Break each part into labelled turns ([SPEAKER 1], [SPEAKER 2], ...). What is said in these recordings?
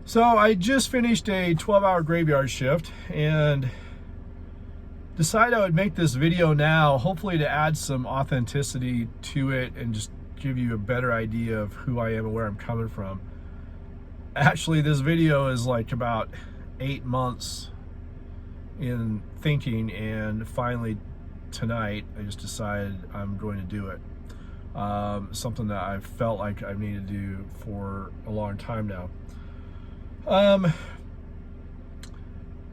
[SPEAKER 1] So I just finished a 12-hour graveyard shift and decided I would make this video now, hopefully to add some authenticity to it and just give you a better idea of who I am and where I'm coming from. Actually, this video is like about 8 months in thinking, and finally tonight I just decided I'm going to do it. Something that I've felt like I need to do for a long time now.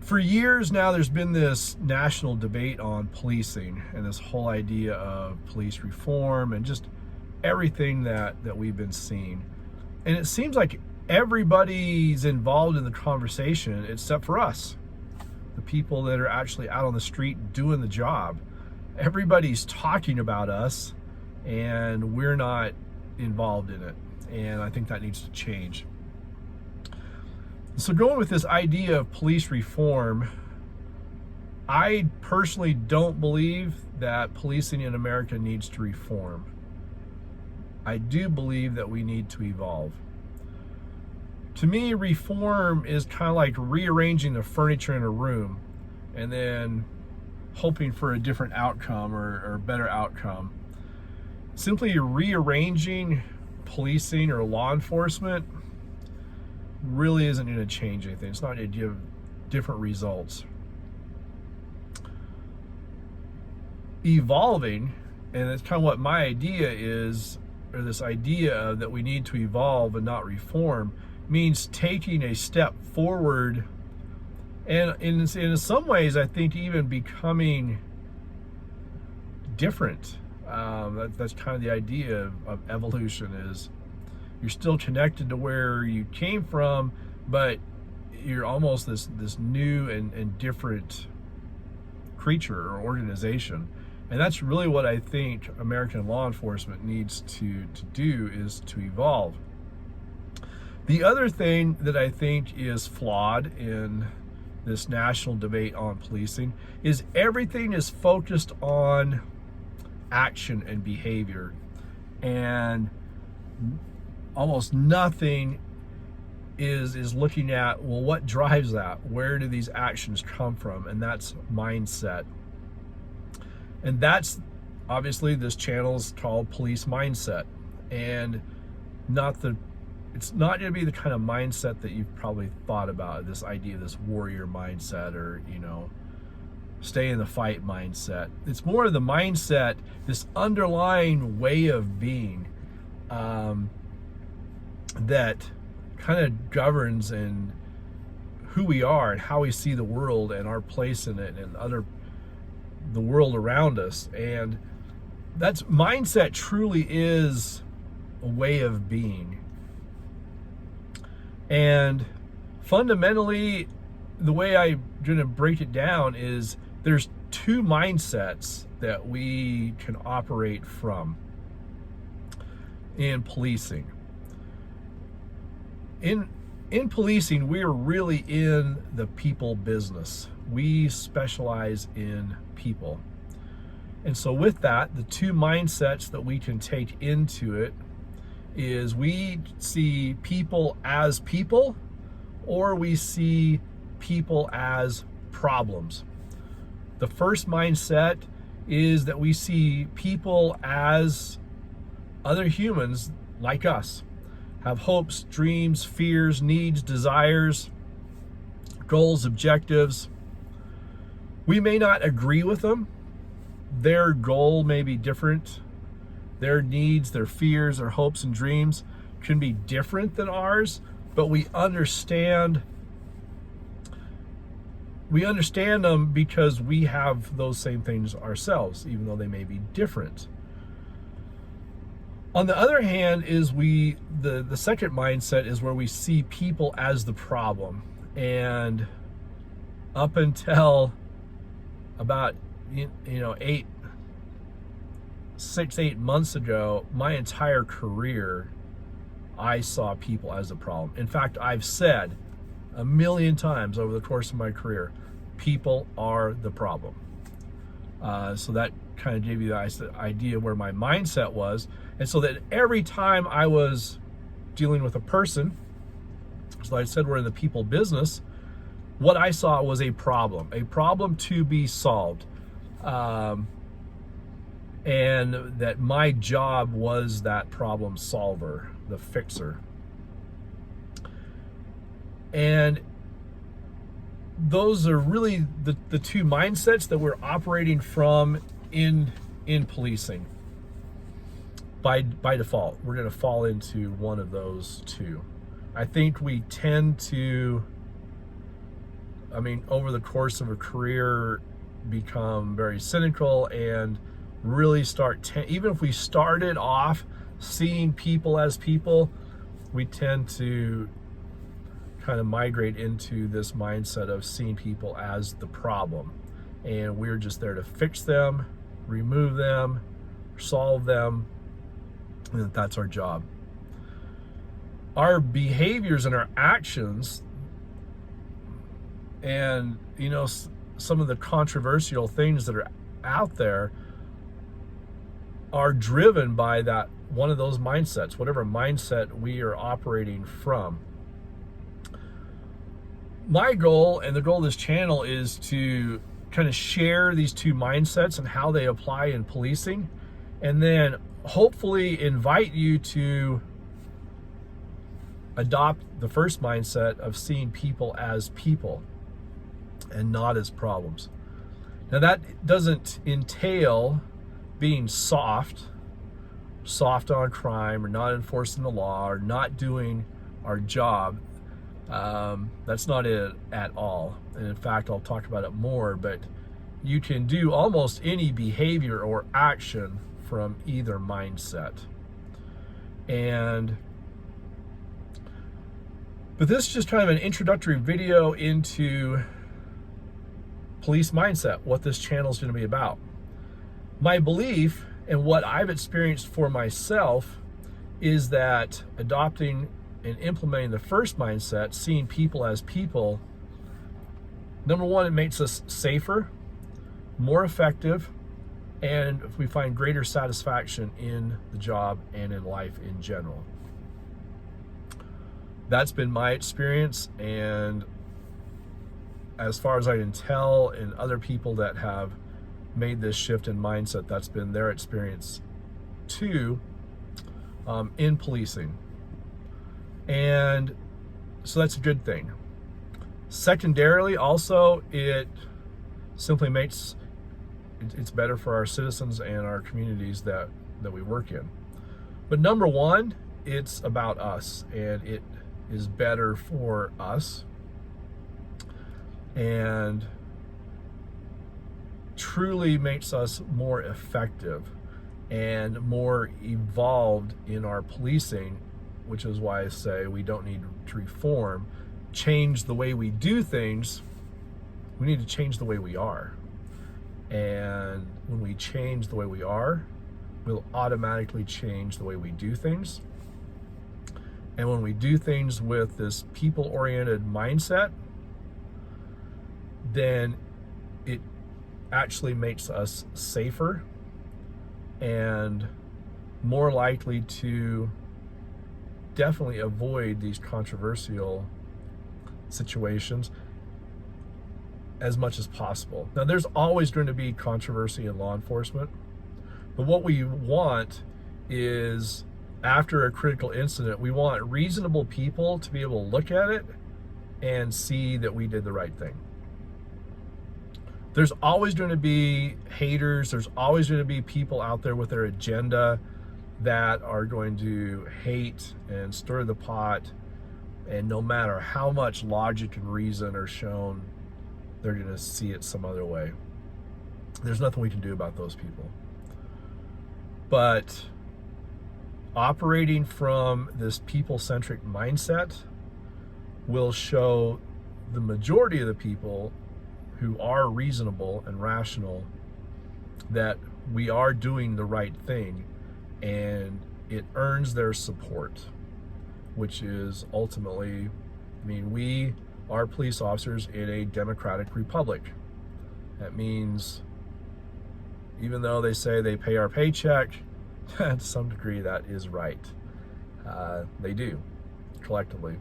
[SPEAKER 1] For years now, there's been this national debate on policing and this whole idea of police reform and just everything that we've been seeing. And it seems like everybody's involved in the conversation except for us, the people that are actually out on the street doing the job. Everybody's talking about us and we're not involved in it. And I think that needs to change. So going with this idea of police reform, I personally don't believe that policing in America needs to reform. I do believe that we need to evolve. To me, reform is kind of like rearranging the furniture in a room and then hoping for a different outcome or better outcome. Simply rearranging policing or law enforcement really isn't going to change anything. It's not going to give different results. Evolving, and that's kind of what my idea is, or this idea that we need to evolve and not reform, means taking a step forward, and in some ways I think even becoming different. That's kind of the idea of evolution, is you're still connected to where you came from, but you're almost this new and different creature or organization. And that's really what I think American law enforcement needs to do, is to evolve. The other thing that I think is flawed in this national debate on policing is everything is focused on action and behavior, and almost nothing is looking at, well, what drives that? Where do these actions come from? And that's mindset. And that's obviously, this channel is called Police Mindset, and it's not going to be the kind of mindset that you've probably thought about, this idea, this warrior mindset, or stay in the fight mindset. It's more of the mindset, this underlying way of being that kind of governs and who we are and how we see the world and our place in it and the world around us. And that's mindset truly is a way of being. And fundamentally, the way I'm going to break it down is there's two mindsets that we can operate from in policing. In policing, we're really in the people business. We specialize in people. And so with that, the two mindsets that we can take into it is we see people as people, or we see people as problems. The first mindset is that we see people as other humans like us, have hopes, dreams, fears, needs, desires, goals, objectives. We may not agree with them. Their goal may be different. Their needs, their fears, their hopes and dreams can be different than ours, but we understand them because we have those same things ourselves, even though they may be different. On the other hand, is the second mindset is where we see people as the problem. And up until about 6-8 months ago, my entire career, I saw people as a problem. In fact, I've said 1,000,000 times over the course of my career, people are the problem. So that kind of gave you the idea where my mindset was. And so that every time I was dealing with a person, So like I said, we're in the people business. What I saw was a problem to be solved. And that my job was that problem solver, the fixer. And those are really the two mindsets that we're operating from in policing. By default, we're going to fall into one of those two. I think we tend to, over the course of a career, become very cynical and really even if we started off seeing people as people, we tend to kind of migrate into this mindset of seeing people as the problem, and we're just there to fix them, remove them, solve them, and that's our job. Our behaviors and our actions, and some of the controversial things that are out there, are driven by that one of those mindsets, whatever mindset we are operating from. My goal and the goal of this channel is to kind of share these two mindsets and how they apply in policing, and then hopefully invite you to adopt the first mindset of seeing people as people and not as problems. Now, that doesn't entail being soft on crime, or not enforcing the law, or not doing our job. That's not it at all. And in fact, I'll talk about it more, but you can do almost any behavior or action from either mindset. But this is just kind of an introductory video into police mindset, what this channel is going to be about. My belief and what I've experienced for myself is that adopting and implementing the first mindset, seeing people as people, number one, it makes us safer, more effective, and we find greater satisfaction in the job and in life in general. That's been my experience, and as far as I can tell, in other people that have made this shift in mindset, that's been their experience too, in policing. And so that's a good thing. Secondarily, also, it simply makes it's better for our citizens and our communities that we work in. But number one, it's about us, and it is better for us, and truly makes us more effective and more evolved in our policing, which is why I say we don't need to reform, change the way we do things. We need to change the way we are. And when we change the way we are, we'll automatically change the way we do things. And when we do things with this people-oriented mindset, then it actually makes us safer and more likely to definitely avoid these controversial situations as much as possible. Now, there's always going to be controversy in law enforcement, but what we want is, after a critical incident, we want reasonable people to be able to look at it and see that we did the right thing. There's always going to be haters. There's always going to be people out there with their agenda that are going to hate and stir the pot. And no matter how much logic and reason are shown, they're going to see it some other way. There's nothing we can do about those people. But operating from this people-centric mindset will show the majority of the people who are reasonable and rational that we are doing the right thing, and it earns their support, which is ultimately, we are police officers in a democratic republic. That means even though they say they pay our paycheck, to some degree that is right. They do, collectively.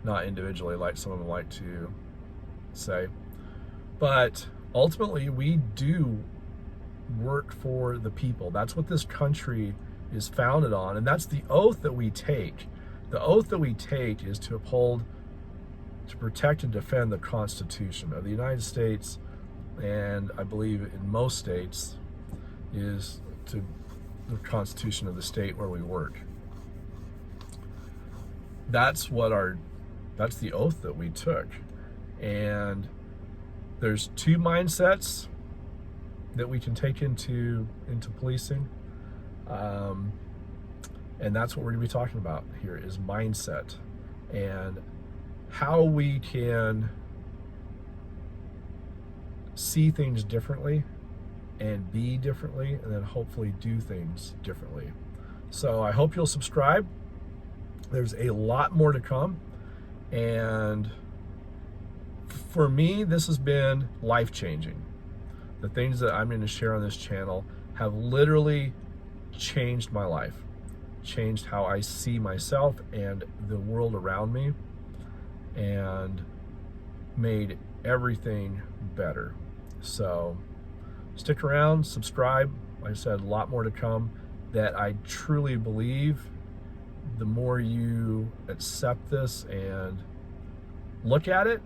[SPEAKER 1] not individually like some of them like to say. But ultimately, we do work for the people. That's what this country is founded on, and that's the oath that we take. The oath that we take is to uphold, to protect and defend the Constitution of the United States, and I believe in most states is to the Constitution of the state where we work. That's the oath that we took. And there's two mindsets that we can take into policing. And that's what we're going to be talking about here is mindset and how we can see things differently and be differently, and then hopefully do things differently. So I hope you'll subscribe. There's a lot more to come. And for me, this has been life-changing. The things that I'm going to share on this channel have literally changed my life, changed how I see myself and the world around me, and made everything better. So stick around, subscribe. Like I said, a lot more to come that I truly believe the more you accept this and look at it,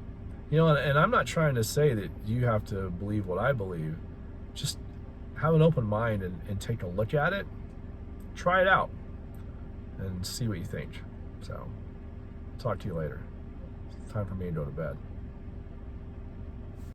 [SPEAKER 1] and I'm not trying to say that you have to believe what I believe. Just have an open mind and take a look at it, try it out, and see what you think. So, talk to you later. It's time for me to go to bed.